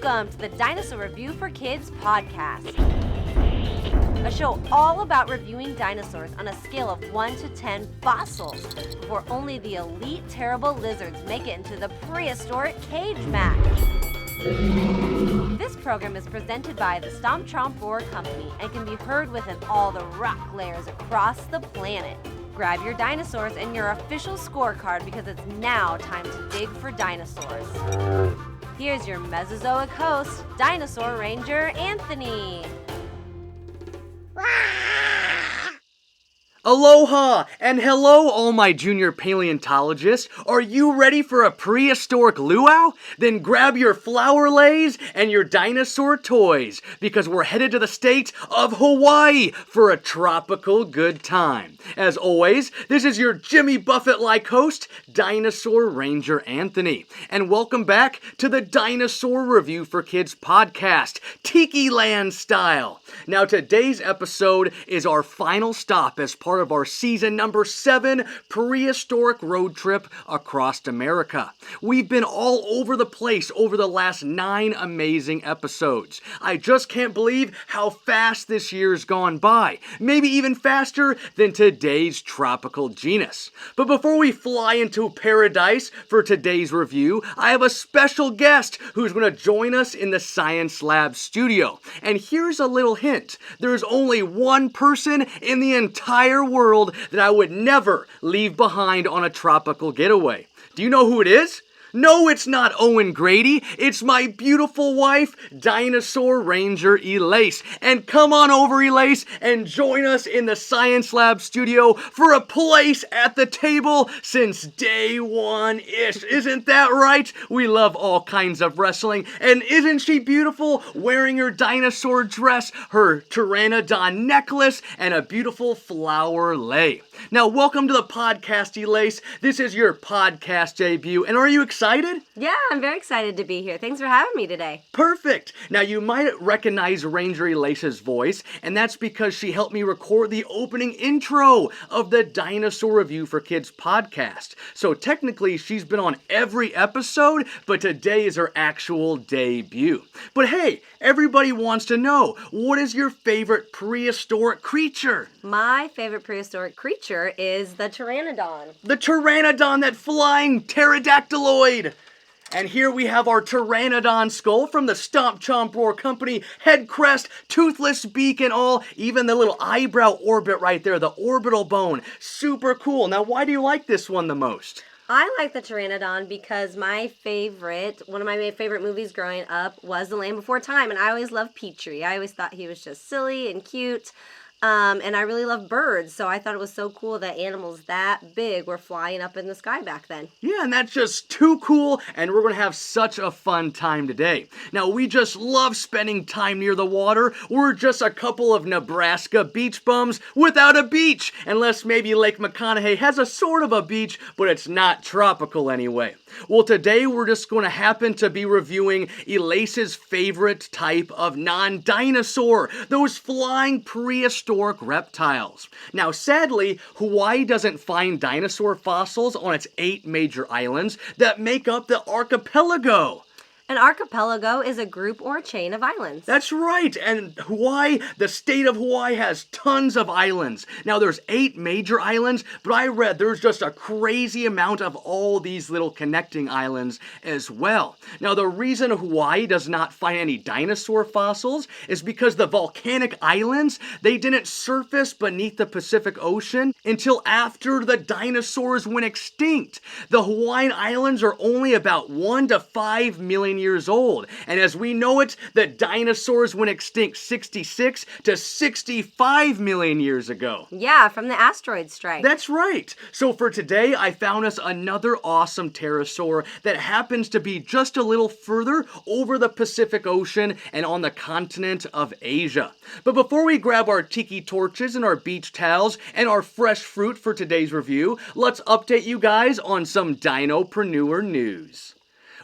Welcome to the Dinosaur Review for Kids podcast, a show all about reviewing dinosaurs on a scale of 1 to 10 fossils before only the elite terrible lizards make it into the prehistoric cage match. This program is presented by the Sinopterus Company and can be heard within all the rock layers across the planet. Grab your dinosaurs and your official scorecard because it's now time to dig for dinosaurs. Here's your Mesozoic host, Dinosaur Ranger Anthony. Aloha and hello all my junior paleontologists. Are you ready for a prehistoric luau? Then grab your flower leis and your dinosaur toys because we're headed to the state of Hawaii for a tropical good time. As always, this is your Jimmy Buffett-like host, Dinosaur Ranger Anthony. And welcome back to the Dinosaur Review for Kids podcast, Tiki Land style. Now today's episode is our final stop as part of our season number 7 prehistoric road trip across America. We've been all over the place over the last 9 amazing episodes. I just can't believe how fast this year's gone by. Maybe even faster than today's tropical genus. But before we fly into paradise for today's review, I have a special guest who's going to join us in the Science Lab studio. And here's a little hint. There's only one person in the entire world that I would never leave behind on a tropical getaway. Do you know who it is? No, it's not Owen Grady. It's my beautiful wife, Dinosaur Ranger Elise. And come on over, Elise, and join us in the Science Lab studio for a place at the table since day one-ish. Isn't that right? We love all kinds of wrestling. And isn't she beautiful, wearing her dinosaur dress, her pteranodon necklace, and a beautiful flower lei? Now, welcome to the podcast, Elise. This is your podcast debut, and are you excited? Yeah, I'm very excited to be here. Thanks for having me today. Perfect. Now, you might recognize Ranger Elise's voice, and that's because she helped me record the opening intro of the Dinosaur Review for Kids podcast. So technically, she's been on every episode, but today is her actual debut. But hey, everybody wants to know, what is your favorite prehistoric creature? My favorite prehistoric creature is the pteranodon. The pteranodon, that flying pterodactyloid. And here we have our pteranodon skull from the Stomp Chomp Roar Company, head crest, toothless beak and all, even the little eyebrow orbit right there, the orbital bone. Super cool. Now, why do you like this one the most? I like the pteranodon because one of my favorite movies growing up was The Land Before Time, and I always loved Petrie. I always thought he was just silly and cute. And I really love birds, so I thought it was so cool that animals that big were flying up in the sky back then. Yeah, and that's just too cool, and we're going to have such a fun time today. Now, we just love spending time near the water. We're just a couple of Nebraska beach bums without a beach, unless maybe Lake McConaughey has a sort of a beach, but it's not tropical anyway. Well, today we're just going to happen to be reviewing Elise's favorite type of non-dinosaur, those flying prehistoric reptiles. Now, sadly, Hawaii doesn't find dinosaur fossils on its 8 major islands that make up the archipelago. An archipelago is a group or a chain of islands. That's right, and Hawaii, the state of Hawaii, has tons of islands. Now, there's 8 major islands, but I read there's just a crazy amount of all these little connecting islands as well. Now, the reason Hawaii does not find any dinosaur fossils is because the volcanic islands, they didn't surface beneath the Pacific Ocean until after the dinosaurs went extinct. The Hawaiian Islands are only about 1 to 5 million years old. And as we know it, the dinosaurs went extinct 66 to 65 million years ago. Yeah, from the asteroid strike. That's right. So for today, I found us another awesome pterosaur that happens to be just a little further over the Pacific Ocean and on the continent of Asia. But before we grab our tiki torches and our beach towels and our fresh fruit for today's review, let's update you guys on some dinopreneur news.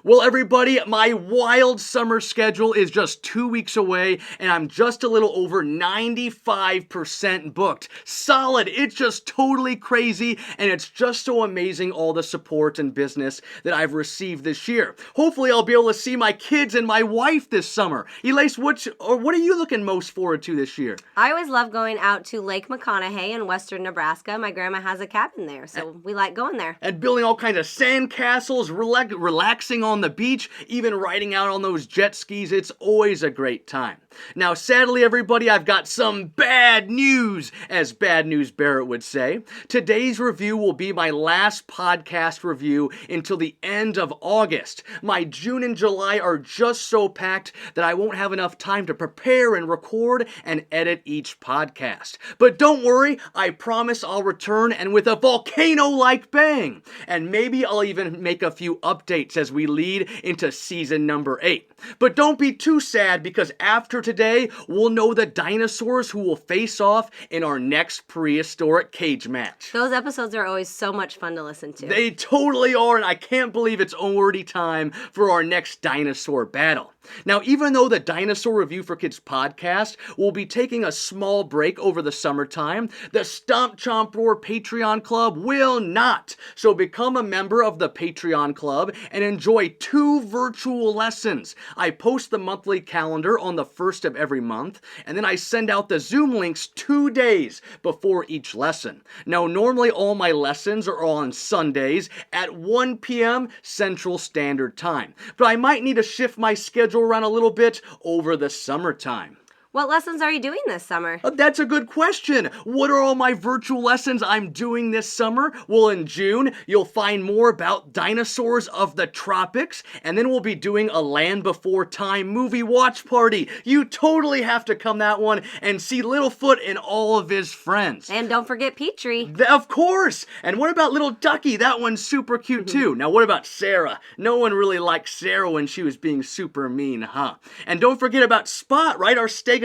Well, everybody, my wild summer schedule is just 2 weeks away, and I'm just a little over 95% booked. Solid. It's just totally crazy, and it's just so amazing all the support and business that I've received this year. Hopefully, I'll be able to see my kids and my wife this summer. Elise, what are you looking most forward to this year? I always love going out to Lake McConaughey in western Nebraska. My grandma has a cabin there, so we like going there. And building all kinds of sand castles, relaxing on the beach, even riding out on those jet skis. It's always a great time. Now, sadly, everybody, I've got some bad news, as Bad News Barrett would say. Today's review will be my last podcast review until the end of August. My June and July are just so packed that I won't have enough time to prepare and record and edit each podcast. But don't worry, I promise I'll return, and with a volcano-like bang. And maybe I'll even make a few updates as we lead into season number 8. But don't be too sad, because after today, we'll know the dinosaurs who will face off in our next prehistoric cage match. Those episodes are always so much fun to listen to. They totally are, and I can't believe it's already time for our next dinosaur battle. Now, even though the Dinosaur Review for Kids podcast will be taking a small break over the summertime, the Stomp Chomp Roar Patreon Club will not. So become a member of the Patreon Club and enjoy 2 virtual lessons. I post the monthly calendar on the 1st of every month, and then I send out the Zoom links 2 days before each lesson. Now, normally all my lessons are on Sundays at 1 p.m. Central Standard Time, but I might need to shift my schedule around a little bit over the summertime. What lessons are you doing this summer? That's a good question. What are all my virtual lessons I'm doing this summer? Well, in June, you'll find more about dinosaurs of the tropics, and then we'll be doing a Land Before Time movie watch party. You totally have to come that one and see Littlefoot and all of his friends. And don't forget Petrie. Of course! And what about Little Ducky? That one's super cute too. Now what about Sarah? No one really liked Sarah when she was being super mean, huh? And don't forget about Spot, right? Our Stegosaurus?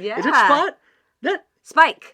Yeah. Is it Spot? Spike.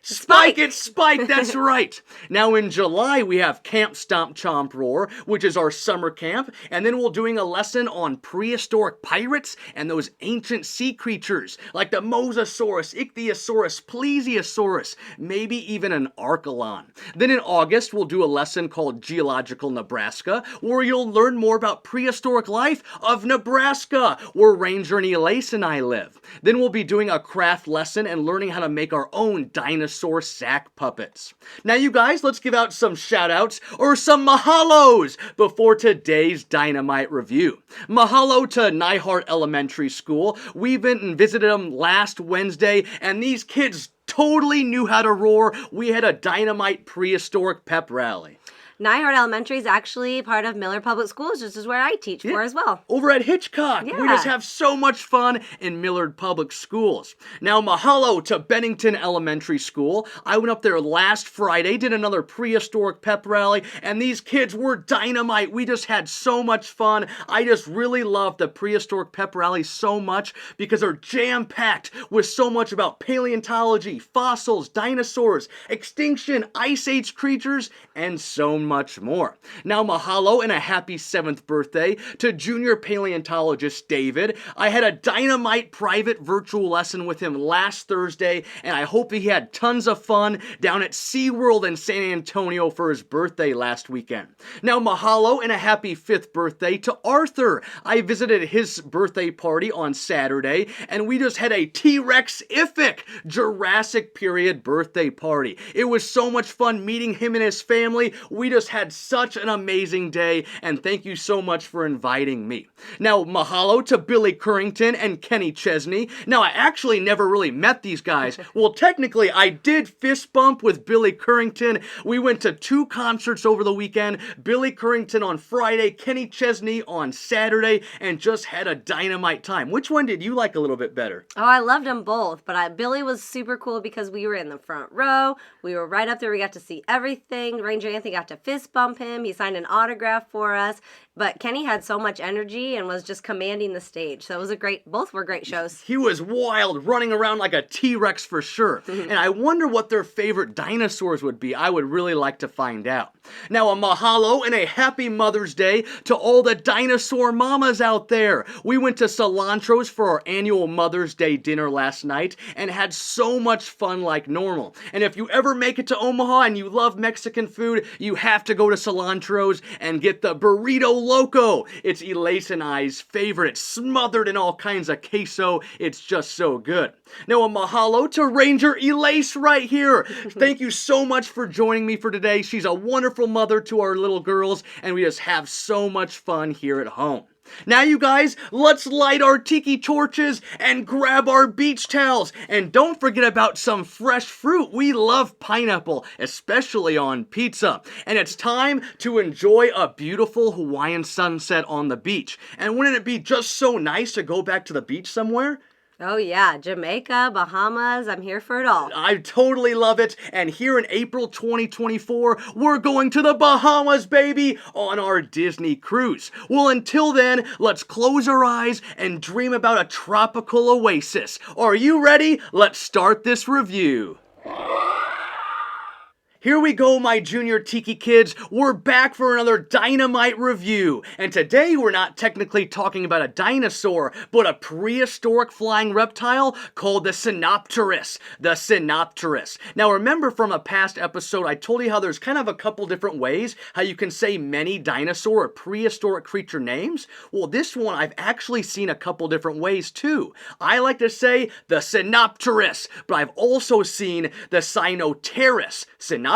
It's Spike, that's right. Now in July, we have Camp Stomp Chomp Roar, which is our summer camp, and then we're doing a lesson on prehistoric pirates and those ancient sea creatures, like the Mosasaurus, Ichthyosaurus, Plesiosaurus, maybe even an Archelon. Then in August, we'll do a lesson called Geological Nebraska, where you'll learn more about prehistoric life of Nebraska, where Ranger and Elise and I live. Then we'll be doing a craft lesson and learning how to make our own dinosaur sack puppets. Now you guys, let's give out some shout outs or some mahalos before today's dynamite review. Mahalo to Nyhart Elementary School. We went and visited them last Wednesday, and these kids totally knew how to roar. We had a dynamite prehistoric pep rally. Nyhart Elementary is actually part of Miller Public Schools, which is where I teach for as well. Over at Hitchcock. Yeah. We just have so much fun in Millard Public Schools. Now, mahalo to Bennington Elementary School. I went up there last Friday, did another prehistoric pep rally, and these kids were dynamite. We just had so much fun. I just really love the prehistoric pep rally so much because they're jam-packed with so much about paleontology, fossils, dinosaurs, extinction, ice age creatures, and so much more. Now, mahalo and a happy 7th birthday to junior paleontologist David. I had a dynamite private virtual lesson with him last Thursday, and I hope he had tons of fun down at SeaWorld in San Antonio for his birthday last weekend. Now, mahalo and a happy 5th birthday to Arthur. I visited his birthday party on Saturday, and we just had a T-Rex-ific Jurassic period birthday party. It was so much fun meeting him and his family. We just had such an amazing day, and thank you so much for inviting me. Now, mahalo to Billy Currington and Kenny Chesney. Now, I actually never really met these guys. Well, technically, I did fist bump with Billy Currington. We went to 2 concerts over the weekend. Billy Currington on Friday, Kenny Chesney on Saturday, and just had a dynamite time. Which one did you like a little bit better? Oh, I loved them both, but Billy was super cool because we were in the front row. We were right up there. We got to see everything. Ranger Anthony got to fist bump him. He signed an autograph for us. But Kenny had so much energy and was just commanding the stage. So it was both were great shows. He was wild, running around like a T-Rex for sure. And I wonder what their favorite dinosaurs would be. I would really like to find out. Now, a mahalo and a happy Mother's Day to all the dinosaur mamas out there. We went to Cilantro's for our annual Mother's Day dinner last night and had so much fun like normal. And if you ever make it to Omaha and you love Mexican food, you have to go to Cilantro's and get the burrito loco. It's Elise and I's favorite, smothered in all kinds of queso. It's just so good. Now, a mahalo to Ranger Elise right here. Thank you so much for joining me for today. She's a wonderful mother to our little girls, and we just have so much fun here at home. Now, you guys, let's light our tiki torches and grab our beach towels. And don't forget about some fresh fruit. We love pineapple, especially on pizza. And it's time to enjoy a beautiful Hawaiian sunset on the beach. And wouldn't it be just so nice to go back to the beach somewhere? Oh yeah, Jamaica, Bahamas, I'm here for it all. I totally love it, and here in April 2024, we're going to the Bahamas, baby, on our Disney cruise. Well, until then, let's close our eyes and dream about a tropical oasis. Are you ready? Let's start this review. Here we go, my junior tiki kids. We're back for another dynamite review. And today we're not technically talking about a dinosaur, but a prehistoric flying reptile called the Sinopterus. The Sinopterus. Now remember from a past episode, I told you how there's kind of a couple different ways how you can say many dinosaur or prehistoric creature names. Well, this one I've actually seen a couple different ways too. I like to say the Sinopterus, but I've also seen the Sinopterus. Sinopterus,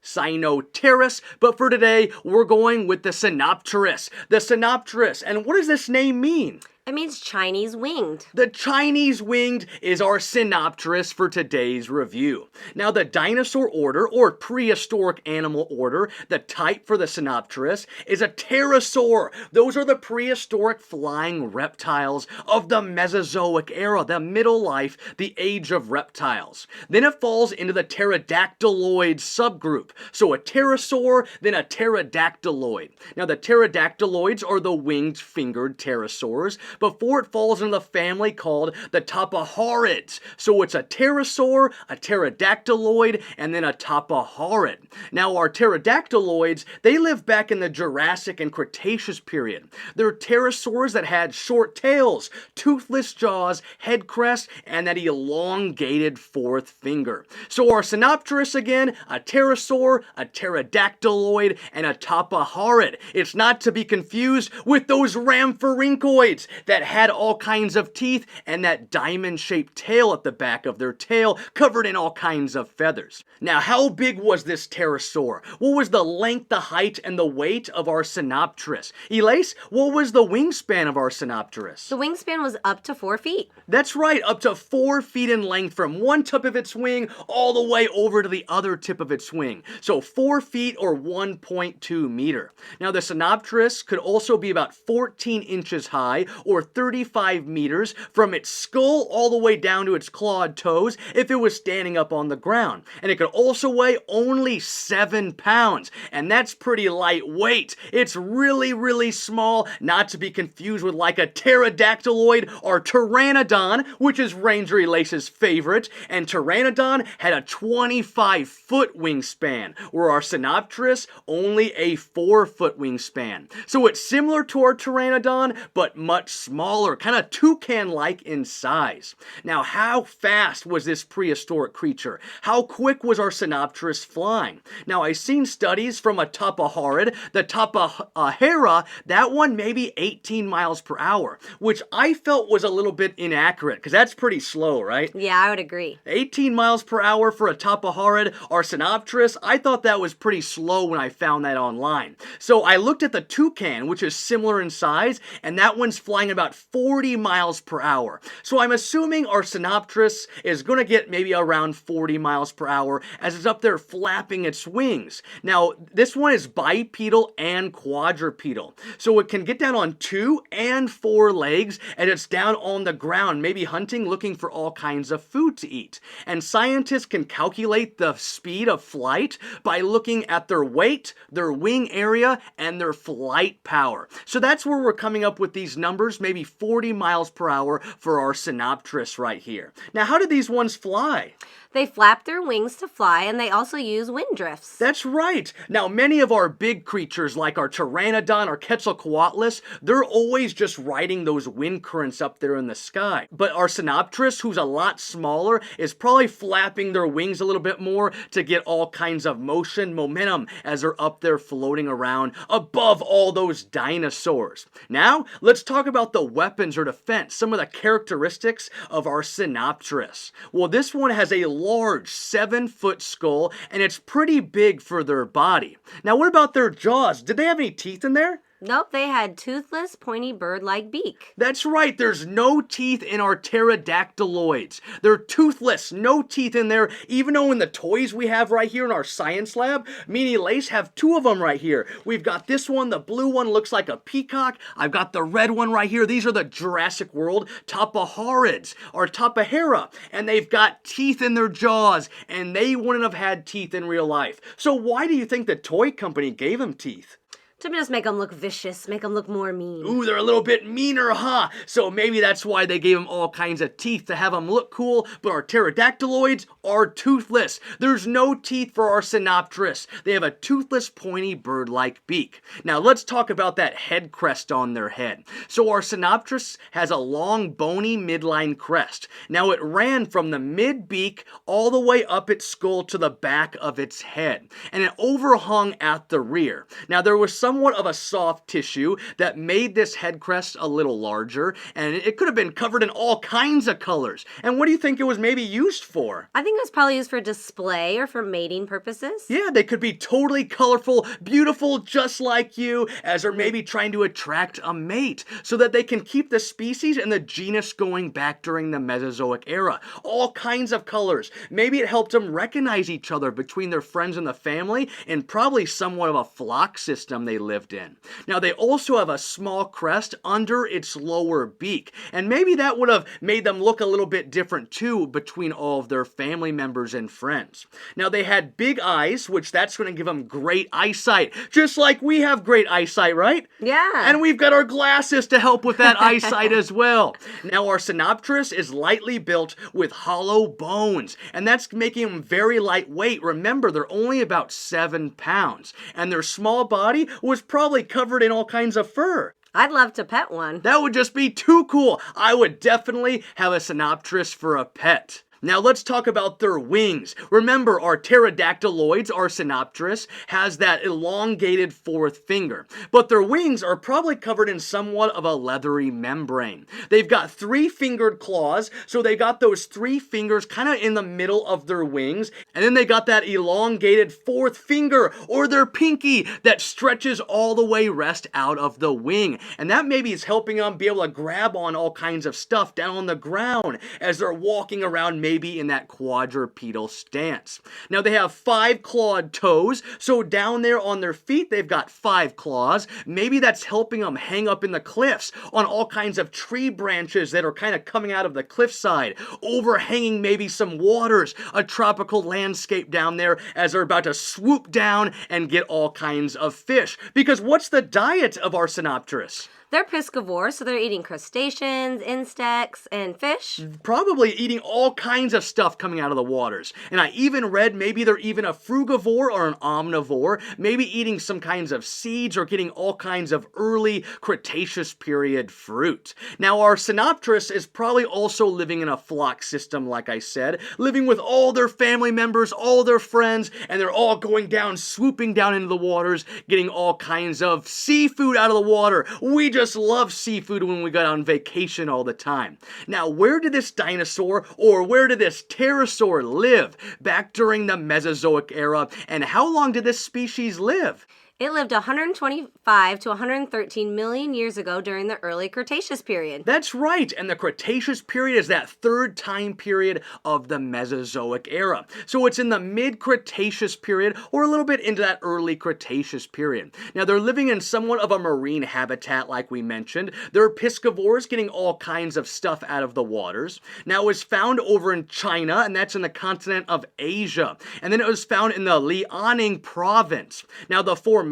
Sinopterus, but for today, we're going with the Sinopterus. The Sinopterus, and what does this name mean? It means Chinese winged. The Chinese winged is our Sinopterus for today's review. Now, the dinosaur order, or prehistoric animal order, the type for the Sinopterus is a pterosaur. Those are the prehistoric flying reptiles of the Mesozoic era, the middle life, the age of reptiles. Then it falls into the pterodactyloid subgroup. So a pterosaur, then a pterodactyloid. Now, the pterodactyloids are the winged fingered pterosaurs, before it falls into the family called the tapahorids. So it's a pterosaur, a pterodactyloid, and then a tapahorid. Now our pterodactyloids, they live back in the Jurassic and Cretaceous period. They're pterosaurs that had short tails, toothless jaws, head crest, and that elongated fourth finger. So our Sinopterus again, a pterosaur, a pterodactyloid, and a tapahorid. It's not to be confused with those rhamphorhynchoids that had all kinds of teeth and that diamond-shaped tail at the back of their tail covered in all kinds of feathers. Now, how big was this pterosaur? What was the length, the height, and the weight of our Sinopterus? Elise, what was the wingspan of our Sinopterus? The wingspan was up to 4 feet. That's right, up to 4 feet in length from one tip of its wing all the way over to the other tip of its wing. So 4 feet or 1.2 meter. Now, the Sinopterus could also be about 14 inches high or 35 meters from its skull all the way down to its clawed toes if it was standing up on the ground. And it could also weigh only 7 pounds. And that's pretty lightweight. It's really, really small, not to be confused with like a pterodactyloid or pteranodon, which is Ranger Elise's favorite. And pteranodon had a 25-foot wingspan, where our Sinopterus only a 4-foot wingspan. So it's similar to our pteranodon, but much smaller, kind of toucan-like in size. Now, how fast was this prehistoric creature? How quick was our Sinopterus flying? Now, I've seen studies from a tapahorid, the tapahera, that one maybe 18 miles per hour, which I felt was a little bit inaccurate, because that's pretty slow, right? Yeah, I would agree. 18 miles per hour for a tapahorid or Sinopterus, I thought that was pretty slow when I found that online. So I looked at the toucan, which is similar in size, and that one's flying about 40 miles per hour. So I'm assuming our Sinopterus is going to get maybe around 40 miles per hour as it's up there flapping its wings. Now, this one is bipedal and quadrupedal. So it can get down on 2 and 4 legs, and it's down on the ground, maybe hunting, looking for all kinds of food to eat. And scientists can calculate the speed of flight by looking at their weight, their wing area, and their flight power. So that's where we're coming up with these numbers, maybe 40 miles per hour for our Sinopterus right here. Now, how do these ones fly? They flap their wings to fly, and they also use wind drifts. That's right. Now, many of our big creatures, like our pteranodon or Quetzalcoatlus, they're always just riding those wind currents up there in the sky. But our Sinopterus, who's a lot smaller, is probably flapping their wings a little bit more to get all kinds of motion, momentum, as they're up there floating around above all those dinosaurs. Now, let's talk about the weapons or defense, some of the characteristics of our Sinopterus. Well, this one has a large 7-foot skull, and it's pretty big for their body. Now, what about their jaws? Did they have any teeth in there? Nope, they had toothless, pointy bird-like beak. That's right, there's no teeth in our pterodactyloids. They're toothless, no teeth in there, even though in the toys we have right here in our science lab, me and Elise have 2 of them right here. We've got this one, the blue one looks like a peacock. I've got the red one right here. These are the Jurassic World Tapaharids, or Tapahera, and they've got teeth in their jaws, and they wouldn't have had teeth in real life. So why do you think the toy company gave them teeth? To just make them look vicious, make them look more mean. Ooh, they're a little bit meaner, huh? So maybe that's why they gave them all kinds of teeth to have them look cool, but our pterodactyloids are toothless. There's no teeth for our Sinopterus. They have a toothless, pointy, bird-like beak. Now let's talk about that head crest on their head. So our Sinopterus has a long, bony midline crest. Now it ran from the mid-beak all the way up its skull to the back of its head, and it overhung at the rear. Now there was somewhat of a soft tissue that made this head crest a little larger, and it could have been covered in all kinds of colors. And what do you think it was maybe used for? I think it was probably used for display or for mating purposes. Yeah, they could be totally colorful, beautiful, just like you, as they're maybe trying to attract a mate, so that they can keep the species and the genus going back during the Mesozoic era. All kinds of colors. Maybe it helped them recognize each other between their friends and the family, and probably somewhat of a flock system they lived in. Now, they also have a small crest under its lower beak, and maybe that would have made them look a little bit different too between all of their family members and friends. Now, they had big eyes, which that's going to give them great eyesight, just like we have great eyesight, right? Yeah. And we've got our glasses to help with that eyesight as well. Now, our Sinopterus is lightly built with hollow bones, and that's making them very lightweight. Remember, they're only about 7 pounds, and their small body was probably covered in all kinds of fur. I'd love to pet one. That would just be too cool. I would definitely have a Sinopterus for a pet. Now let's talk about their wings. Remember, our pterodactyloids, our Sinopterus, has that elongated 4th finger. But their wings are probably covered in somewhat of a leathery membrane. They've got 3-fingered claws, so they got those 3 fingers kind of in the middle of their wings. And then they got that elongated 4th finger, or their pinky, that stretches all the way rest out of the wing. And that maybe is helping them be able to grab on all kinds of stuff down on the ground as they're walking around, maybe in that quadrupedal stance. Now they have 5 clawed toes, so down there on their feet they've got 5 claws. Maybe that's helping them hang up in the cliffs on all kinds of tree branches that are kind of coming out of the cliffside, overhanging maybe some waters, a tropical landscape down there as they're about to swoop down and get all kinds of fish. Because what's the diet of our Sinopterus? They're piscivores, so they're eating crustaceans, insects, and fish. Probably eating all kinds of stuff coming out of the waters. And I even read maybe they're even a frugivore or an omnivore, maybe eating some kinds of seeds or getting all kinds of early Cretaceous period fruit. Now, our Sinopterus is probably also living in a flock system, like I said, living with all their family members, all their friends, and they're all going down, swooping down into the waters, getting all kinds of seafood out of the water. We just love seafood when we got on vacation all the time. Now, where did this dinosaur, or where did this pterosaur live back during the Mesozoic era, and how long did this species live? It lived 125 to 113 million years ago during the early Cretaceous period. That's right, and the Cretaceous period is that third time period of the Mesozoic era. So it's in the mid-Cretaceous period or a little bit into that early Cretaceous period. Now they're living in somewhat of a marine habitat like we mentioned. They're piscivores, getting all kinds of stuff out of the waters. Now it was found over in China, and that's in the continent of Asia. And then it was found in the Liaoning province. Now the formation,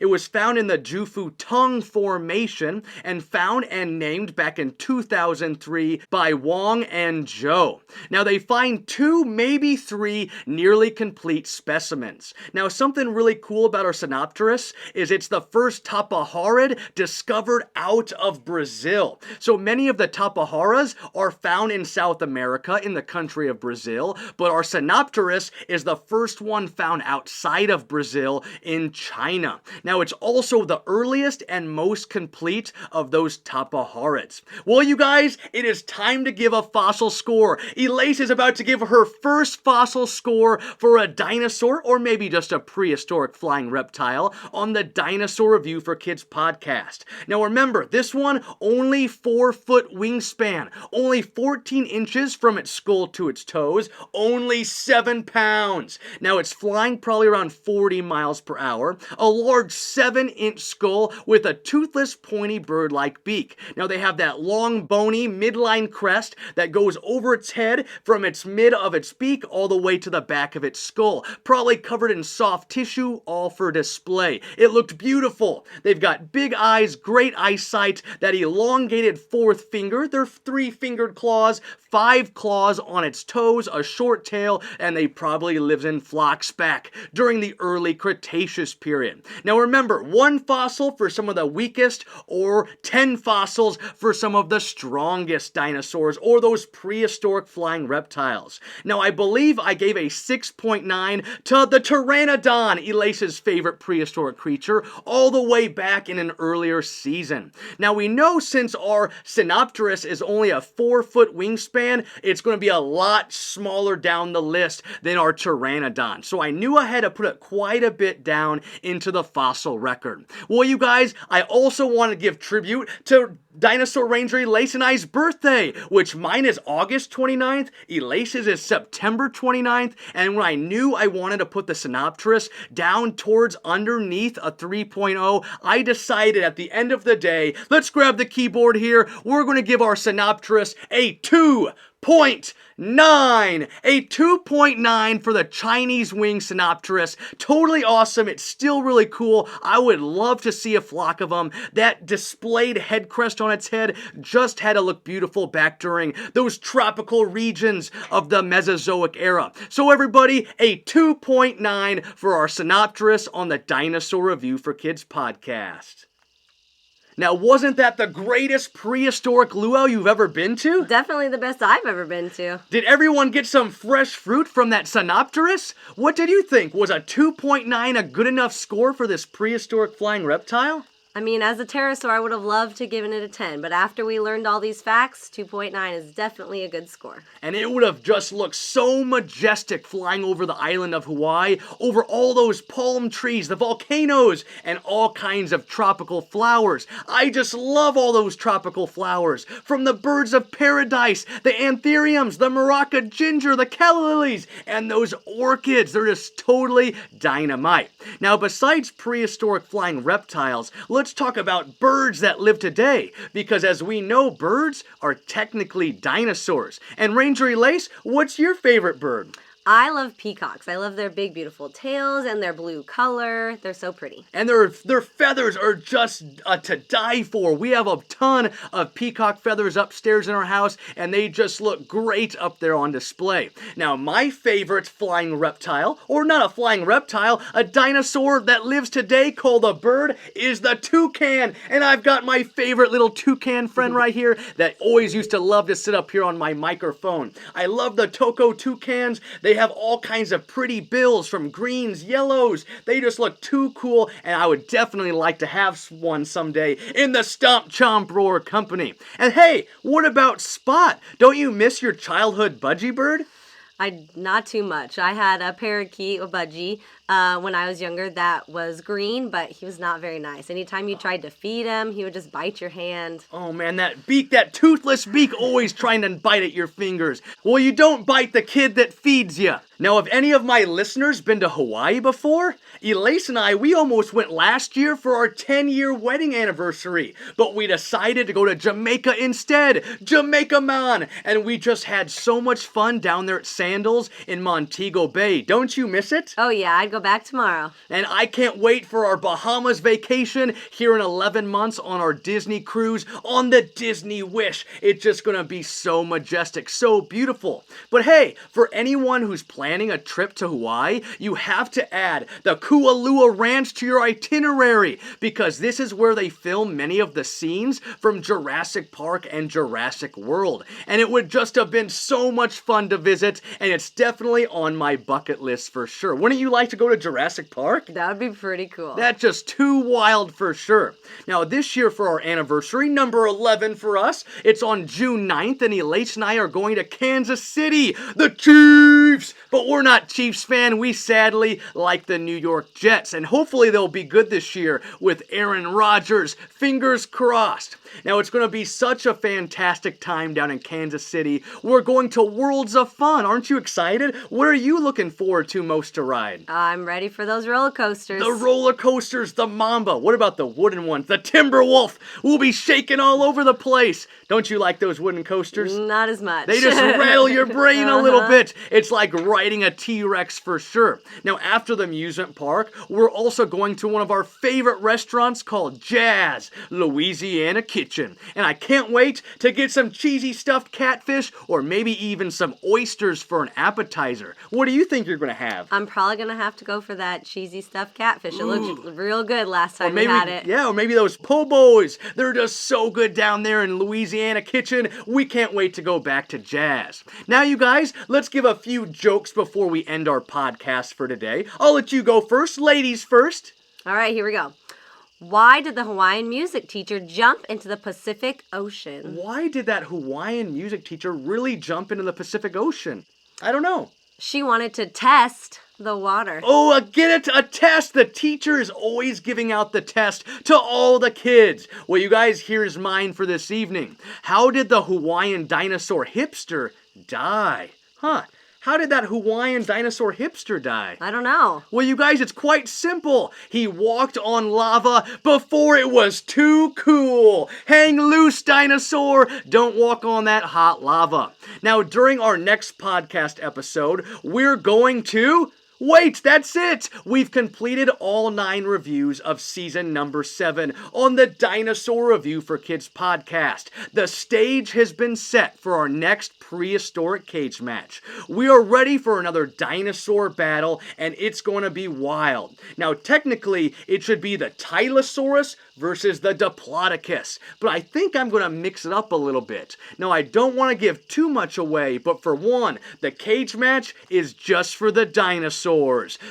it was found in the Jufu Tung Formation and found and named back in 2003 by Wang and Zhou. Now they find 2, maybe 3 nearly complete specimens. Now something really cool about our Sinopterus is it's the first tapahaurid discovered out of Brazil. So many of the tapahauras are found in South America in the country of Brazil, but our Sinopterus is the first one found outside of Brazil in China. Now it's also the earliest and most complete of those tapahaurids. Well, you guys, it is time to give a fossil score. Elise is about to give her first fossil score for a dinosaur, or maybe just a prehistoric flying reptile, on the Dinosaur Review for Kids podcast. Now remember, this one, only 4-foot wingspan, only 14 inches from its skull to its toes, only 7 pounds. Now it's flying probably around 40 miles per hour, a large 7-inch skull with a toothless pointy bird-like beak. Now they have that long bony midline crest that goes over its head from its mid of its beak all the way to the back of its skull, probably covered in soft tissue, all for display. It looked beautiful. They've got big eyes, great eyesight, that elongated 4th finger, their 3-fingered claws, 5 claws on its toes, a short tail, and they probably lived in flocks back during the early Cretaceous period. Now remember, 1 fossil for some of the weakest, or 10 fossils for some of the strongest dinosaurs, or those prehistoric flying reptiles. Now I believe I gave a 6.9 to the pteranodon, Elise's favorite prehistoric creature, all the way back in an earlier season. Now we know since our Sinopterus is only a 4-foot wingspan, it's going to be a lot smaller down the list than our pteranodon. So I knew I had to put it quite a bit down into the fossil record. Well, you guys, I also want to give tribute to Dinosaur Ranger Elise and I's birthday, which mine is August 29th, Elise's is September 29th, and when I knew I wanted to put the Sinopterus down towards underneath a 3.0, I decided at the end of the day, let's grab the keyboard here, we're going to give our Sinopterus a 2.9. A 2.9 for the Chinese wing Sinopterus. Totally awesome. It's still really cool. I would love to see a flock of them. That displayed head crest on its head just had to look beautiful back during those tropical regions of the Mesozoic era. So everybody, a 2.9 for our Sinopterus on the Dinosaur Review for Kids podcast. Now, wasn't that the greatest prehistoric luau you've ever been to? Definitely the best I've ever been to. Did everyone get some fresh fruit from that Sinopterus? What did you think? Was a 2.9 a good enough score for this prehistoric flying reptile? I mean, as a pterosaur, I would have loved to given it a 10, but after we learned all these facts, 2.9 is definitely a good score. And it would have just looked so majestic flying over the island of Hawaii, over all those palm trees, the volcanoes, and all kinds of tropical flowers. I just love all those tropical flowers, from the birds of paradise, the anthuriums, the maraca ginger, the calla lilies, and those orchids. They're just totally dynamite. Now, besides prehistoric flying reptiles, let's talk about birds that live today, because as we know, birds are technically dinosaurs. And Ranger Elise, what's your favorite bird? I love peacocks. I love their big, beautiful tails and their blue color. They're so pretty. And their feathers are just to die for. We have a ton of peacock feathers upstairs in our house, and they just look great up there on display. Now, my favorite flying reptile, or not a flying reptile, a dinosaur that lives today called a bird, is the toucan. And I've got my favorite little toucan friend right here that always used to love to sit up here on my microphone. I love the Toko toucans. They have all kinds of pretty bills, from greens, yellows. They just look too cool, and I would definitely like to have one someday in the Stomp Chomp Roar company. And hey, what about Spot? Don't you miss your childhood budgie bird? Not too much. I had a parakeet, a budgie, when I was younger that was green, but he was not very nice. Anytime you tried to feed him, he would just bite your hand. Oh man, that beak, that toothless beak, always trying to bite at your fingers. Well, you don't bite the kid that feeds you. Now, have any of my listeners been to Hawaii before? Elise and I, we almost went last year for our 10-year wedding anniversary, but we decided to go to Jamaica instead. Jamaica, man! And we just had so much fun down there at Sandals in Montego Bay. Don't you miss it? Oh yeah, I'd go back tomorrow. And I can't wait for our Bahamas vacation here in 11 months on our Disney cruise on the Disney Wish. It's just gonna be so majestic, so beautiful. But hey, for anyone who's planning a trip to Hawaii, you have to add the Kualua Ranch to your itinerary because this is where they film many of the scenes from Jurassic Park and Jurassic World. And it would just have been so much fun to visit, and it's definitely on my bucket list for sure. Wouldn't you like to go to Jurassic Park? That would be pretty cool. That's just too wild for sure. Now, this year for our anniversary, number 11 for us, it's on June 9th, and Elise and I are going to Kansas City, the Chiefs! But we're not Chiefs fan, we sadly like the New York Jets, and hopefully they'll be good this year with Aaron Rodgers, fingers crossed. Now, it's going to be such a fantastic time down in Kansas City. We're going to Worlds of Fun. Aren't you excited? What are you looking forward to most to ride? I'm ready for those roller coasters. The roller coasters, the Mamba. What about the wooden ones? The Timberwolf. We'll be shaking all over the place. Don't you like those wooden coasters? Not as much. They just rattle your brain a little bit. It's like riding a T-Rex for sure. Now, after the amusement park, we're also going to one of our favorite restaurants called Jazz, Louisiana Kitchen. And I can't wait to get some cheesy stuffed catfish or maybe even some oysters for an appetizer. What do you think you're going to have? I'm probably going to have to go for that cheesy stuffed catfish. It looked real good last time we had it. Yeah, or maybe those po' boys. They're just so good down there in Louisiana Kitchen. We can't wait to go back to Jazz. Now, you guys, let's give a few jokes before we end our podcast for today. I'll let you go first. Ladies first. All right, here we go. Why did the Hawaiian music teacher jump into the Pacific Ocean? Why did that Hawaiian music teacher really jump into the Pacific Ocean? I don't know. She wanted to test the water. Oh, get it? A test. The teacher is always giving out the test to all the kids. Well, you guys, here's mine for this evening. How did the Hawaiian dinosaur hipster die? How did that Hawaiian dinosaur hipster die? I don't know. Well, you guys, it's quite simple. He walked on lava before it was too cool. Hang loose, dinosaur. Don't walk on that hot lava. Now, during our next podcast episode, we're going to... Wait, that's it! We've completed all 9 reviews of season number 7 on the Dinosaur Review for Kids podcast. The stage has been set for our next prehistoric cage match. We are ready for another dinosaur battle, and it's going to be wild. Now, technically, it should be the Tylosaurus versus the Diplodocus, but I think I'm going to mix it up a little bit. Now, I don't want to give too much away, but for one, the cage match is just for the dinosaurs.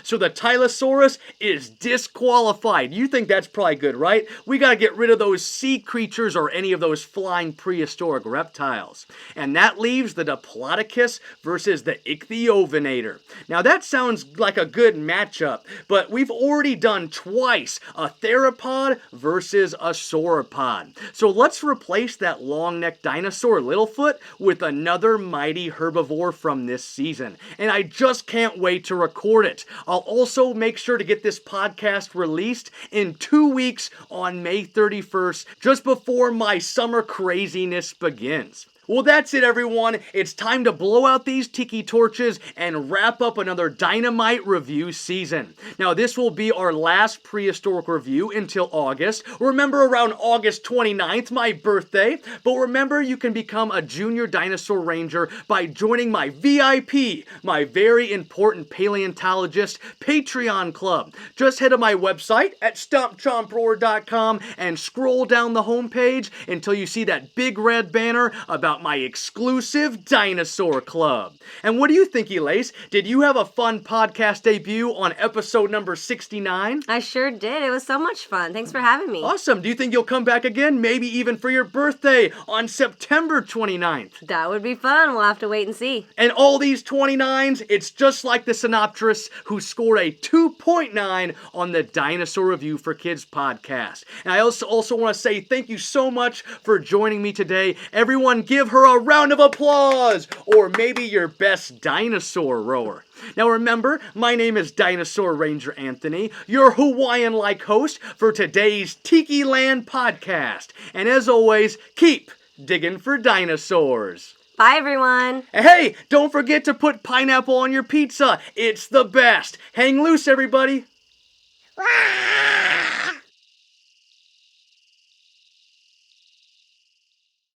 So the Tylosaurus is disqualified. You think that's probably good, right? We got to get rid of those sea creatures or any of those flying prehistoric reptiles. And that leaves the Diplodocus versus the Ichthyovenator. Now that sounds like a good matchup, but we've already done twice a theropod versus a sauropod. So let's replace that long-necked dinosaur Littlefoot with another mighty herbivore from this season. And I just can't wait to record it. I'll also make sure to get this podcast released in 2 weeks on May 31st, just before my summer craziness begins. Well, that's it, everyone. It's time to blow out these tiki torches and wrap up another Dynamite review season. Now, this will be our last prehistoric review until August. Remember, around August 29th, my birthday. But remember, you can become a Junior Dinosaur Ranger by joining my VIP, my very important paleontologist Patreon club. Just head to my website at stompchomproar.com and scroll down the homepage until you see that big red banner about about my exclusive Dinosaur Club. And what do you think, Elise? Did you have a fun podcast debut on episode number 69? I sure did. It was so much fun. Thanks for having me. Awesome. Do you think you'll come back again, maybe even for your birthday on September 29th? That would be fun. We'll have to wait and see. And all these 29s, it's just like the Sinopterus, who scored a 2.9 on the Dinosaur Review for Kids podcast. And I also want to say thank you so much for joining me today. Everyone give her a round of applause, or maybe your best dinosaur rower. Now remember, my name is Dinosaur Ranger Anthony, your Hawaiian-like host for today's Tiki Land podcast. And as always, keep digging for dinosaurs. Bye, everyone. And hey, don't forget to put pineapple on your pizza. It's the best. Hang loose, everybody. Wow!